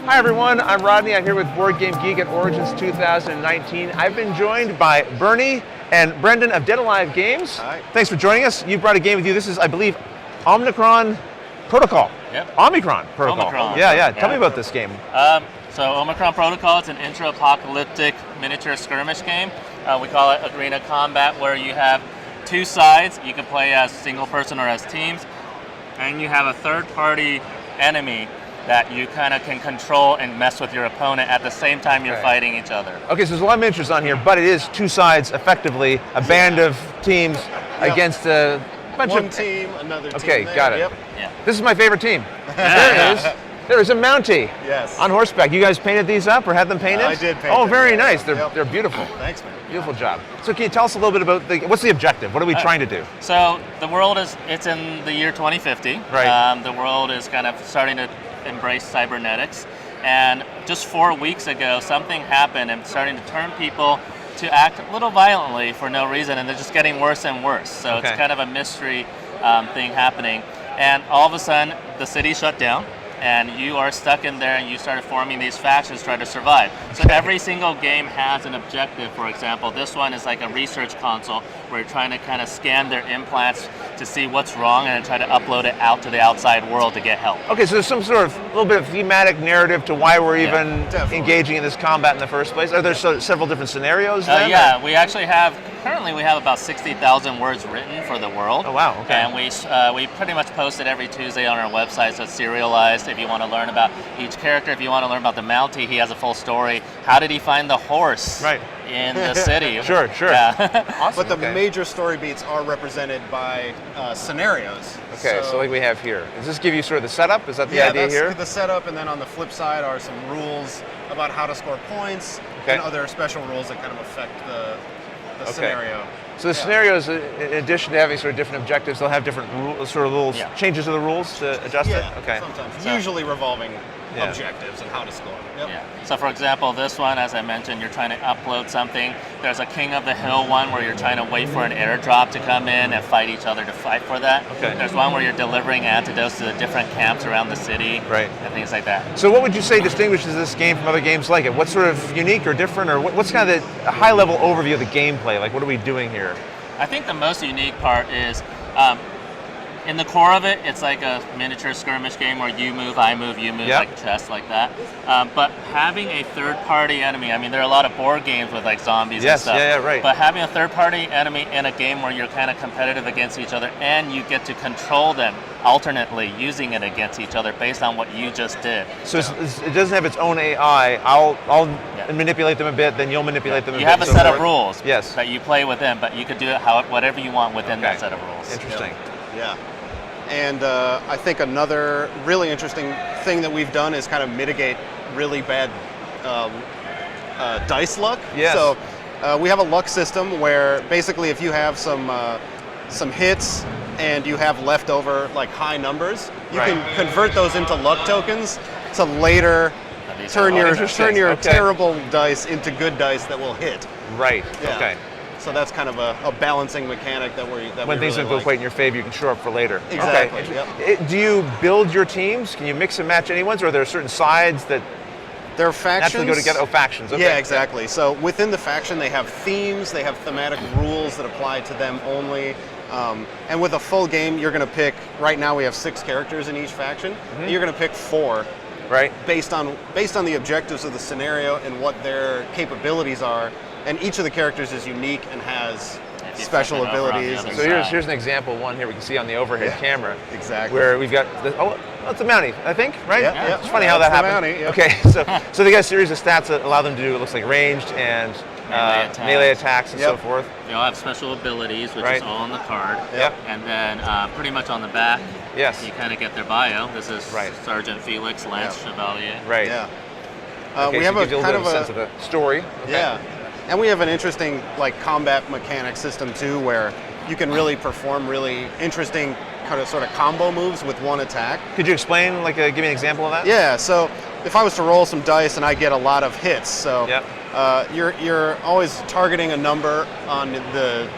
Hi everyone, I'm Rodney. I'm here with Board Game Geek at Origins 2019. I've been joined by Bernie and Brendan of Dead Alive Games. Hi. Thanks for joining us. You brought a game with you. This is, I believe, Omicron Protocol. Yep. Omicron Protocol. Omicron. Yeah. Tell me about this game. So Omicron Protocol is an intra-apocalyptic miniature skirmish game. We call it arena combat, where you have two sides. You can play as single person or as teams, and you have a third-party enemy that you kind of can control and mess with your opponent at the same time you're fighting each other. Okay, so there's a lot of miniatures on here, but it is two sides, effectively, a band of teams against a bunch One of... team, another team. Okay, got it. Yep. Yeah. This is my favorite team. There it is. There is a Mountie on horseback. You guys painted these up or had them painted? I did paint Oh, them, very yeah. nice. They're, Yep. they're beautiful. Thanks, man. Beautiful job. So can you tell us a little bit about, what's the objective? What are we trying to do? So the world it's in the year 2050. Right. The world is kind of starting to embrace cybernetics. And just 4 weeks ago, something happened and starting to turn people to act a little violently for no reason, and they're just getting worse and worse. So it's kind of a mystery thing happening. And all of a sudden, the city shut down, and you are stuck in there, and you started forming these factions trying to survive. So every single game has an objective. For example, this one is like a research console where you're trying to kind of scan their implants to see what's wrong and then try to upload it out to the outside world to get help. Okay, so there's some sort of little bit of thematic narrative to why we're even engaging in this combat in the first place. Are there several different scenarios then? Yeah, we actually currently we have about 60,000 words written for the world. Oh wow, okay. And we pretty much post it every Tuesday on our website, so it's serialized. If you want to learn about each character, if you want to learn about the Mountie, he has a full story. How did he find the horse in the city? Sure. Yeah. Awesome. But the major story beats are represented by scenarios. Okay, so like we have here. Does this give you sort of the setup? Is that the idea here? Yeah, that's the setup, and then on the flip side are some rules about how to score points and other special rules that kind of affect the scenario. So the scenarios, in addition to having sort of different objectives, they'll have different rules, changes to the rules to adjust it? Okay. Sometimes. Usually revolving objectives and how to score. Yep. Yeah. So for example, this one, as I mentioned, you're trying to upload something. There's a King of the Hill one where you're trying to wait for an airdrop to come in and fight each other to fight for that. Okay. There's one where you're delivering antidotes to the different camps around the city and things like that. So what would you say distinguishes this game from other games like it? What's sort of unique or different, or what's kind of the high-level overview of the gameplay? Like, what are we doing here? I think the most unique part is in the core of it, it's like a miniature skirmish game where you move, I move, you move, like chess, like that. But having a third-party enemy, I mean, there are a lot of board games with like zombies and stuff. But having a third-party enemy in a game where you're kind of competitive against each other and you get to control them alternately, using it against each other based on what you just did. So it doesn't have its own AI. I'll manipulate them a bit, then you'll manipulate them a bit. You have a set of rules that you play with them, but you could do it whatever you want within that set of rules. Interesting. Yeah. And I think another really interesting thing that we've done is kind of mitigate really bad dice luck. Yes. So we have a luck system where basically if you have some hits and you have leftover like high numbers, you can convert those into luck tokens to later turn your terrible dice into good dice that will hit. Right. Yeah. Okay. So that's kind of a balancing mechanic that when things don't go quite in your favor, you can shore up for later. Exactly. Okay. Do you build your teams? Can you mix and match anyone's, or are there certain sides that there are factions naturally go together? Oh, factions. Okay. Yeah, exactly. So within the faction, they have themes, they have thematic rules that apply to them only. And with a full game, you're going to pick. Right now, we have 6 characters in each faction. And you're going to pick 4. Right. Based on the objectives of the scenario and what their capabilities are. And each of the characters is unique and has special abilities. So here's an example one here we can see on the overhead camera. Exactly. Where we've got it's a Mountie, I think, right? Yeah. It's funny how that happened. Mountie, Okay, so they got a series of stats that allow them to do, it looks like, ranged and melee attacks and so forth. They all have special abilities, which is all on the card. Yep. And then pretty much on the back, you kind of get their bio. This is Sergeant Felix Lance Chevalier. Right. Yeah. Okay, we have so a kind of a sense of the story. Okay. Yeah. And we have an interesting combat mechanic system too, where you can really perform really interesting kind of sort of combo moves with one attack. Could you explain, give me an example of that? Yeah. So if I was to roll some dice and I get a lot of hits, so you're always targeting a number on the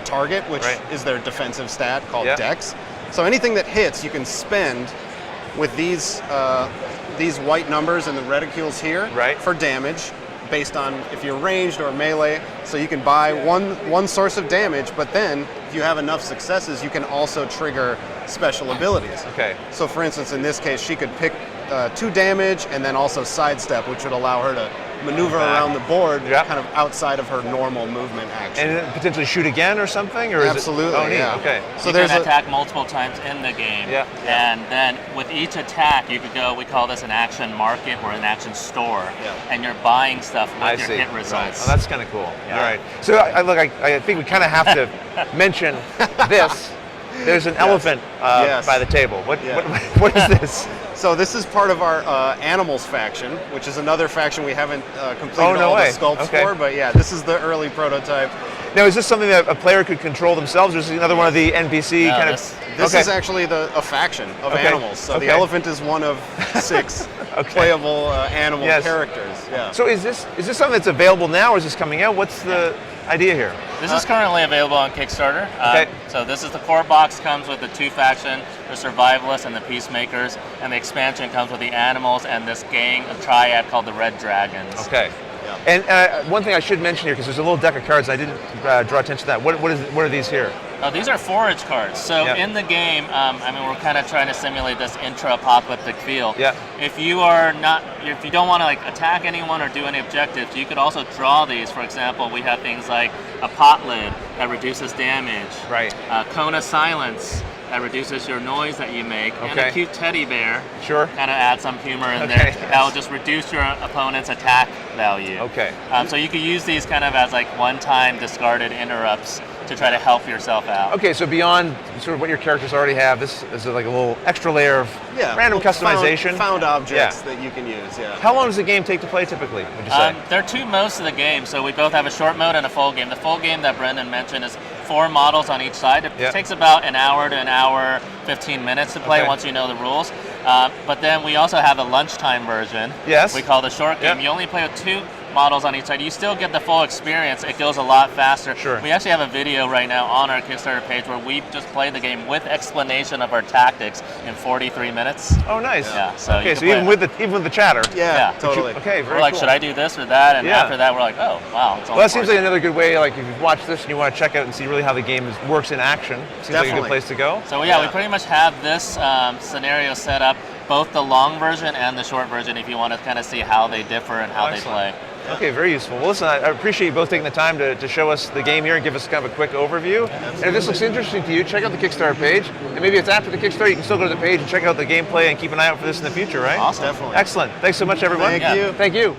target, which is their defensive stat called Dex. So anything that hits, you can spend with these white numbers and the reticules here for damage, based on if you're ranged or melee. So you can buy one source of damage, but then if you have enough successes, you can also trigger special abilities. Okay. So for instance, in this case, she could pick 2 damage and then also sidestep, which would allow her to maneuver around the board kind of outside of her normal movement action. And then potentially shoot again or something? Or Absolutely, is it, yeah. Okay. So you can attack multiple times in the game. And then with each attack, you could go, we call this an action market or an action store. And you're buying stuff with your hit results. Right. Oh, that's kind of cool. All right. So I think we kind of have to mention this. There's an elephant by the table. What is this? So this is part of our animals faction, which is another faction we haven't completed all the sculpts for, but yeah, this is the early prototype. Now, is this something that a player could control themselves, or is this another one of the NPC kind of? This is actually a faction of animals. So the elephant is one of 6 playable animal characters. Yeah. So is this something that's available now, or is this coming out? What's the idea here? This is currently available on Kickstarter. So this is the core box, comes with the 2 faction, the survivalists and the peacemakers, and the expansion comes with the animals and this gang, a triad called the Red Dragons. Okay. And one thing I should mention here, because there's a little deck of cards, and I didn't draw attention to that. What are these here? These are forage cards. So in the game, we're kind of trying to simulate this intra-apocalyptic feel. If you don't want to attack anyone or do any objectives, you could also draw these. For example, we have things like a pot lid that reduces damage. Right. Cone of silence that reduces your noise that you make, and a cute teddy bear. Sure. Kind of add some humor in there. That will just reduce your opponent's attack value. Okay. So you could use these kind of as one-time discarded interrupts to try to help yourself out. Okay, so beyond sort of what your characters already have, this is like a little extra layer of random customization. Found objects that you can use, How long does the game take to play typically, would you say? There are 2 modes of the game, so we both have a short mode and a full game. The full game that Brendan mentioned is 4 models on each side. It takes about an hour to an hour, 15 minutes to play once you know the rules. But then we also have a lunchtime version. Yes. We call the short game. You only play with 2 models on each side. You still get the full experience. It goes a lot faster. Sure. We actually have a video right now on our Kickstarter page where we just played the game with explanation of our tactics in 43 minutes. Oh, nice. Yeah. So even with the chatter. Yeah, totally. Okay, very We're like, cool. should I do this or that? And after that, we're like, oh, wow. Well, that seems like another good way. Like if you've watched this and you want to check out and see really how the game works in action, seems like a good place to go. So we pretty much have this scenario set up, both the long version and the short version, if you want to kind of see how they differ and how they play. Okay, very useful. Well, listen, I appreciate you both taking the time to show us the game here and give us kind of a quick overview. And if this looks interesting to you, check out the Kickstarter page. And maybe it's after the Kickstarter, you can still go to the page and check out the gameplay and keep an eye out for this in the future, right? Awesome. Definitely. Excellent. Thanks so much, everyone. Thank you. Thank you.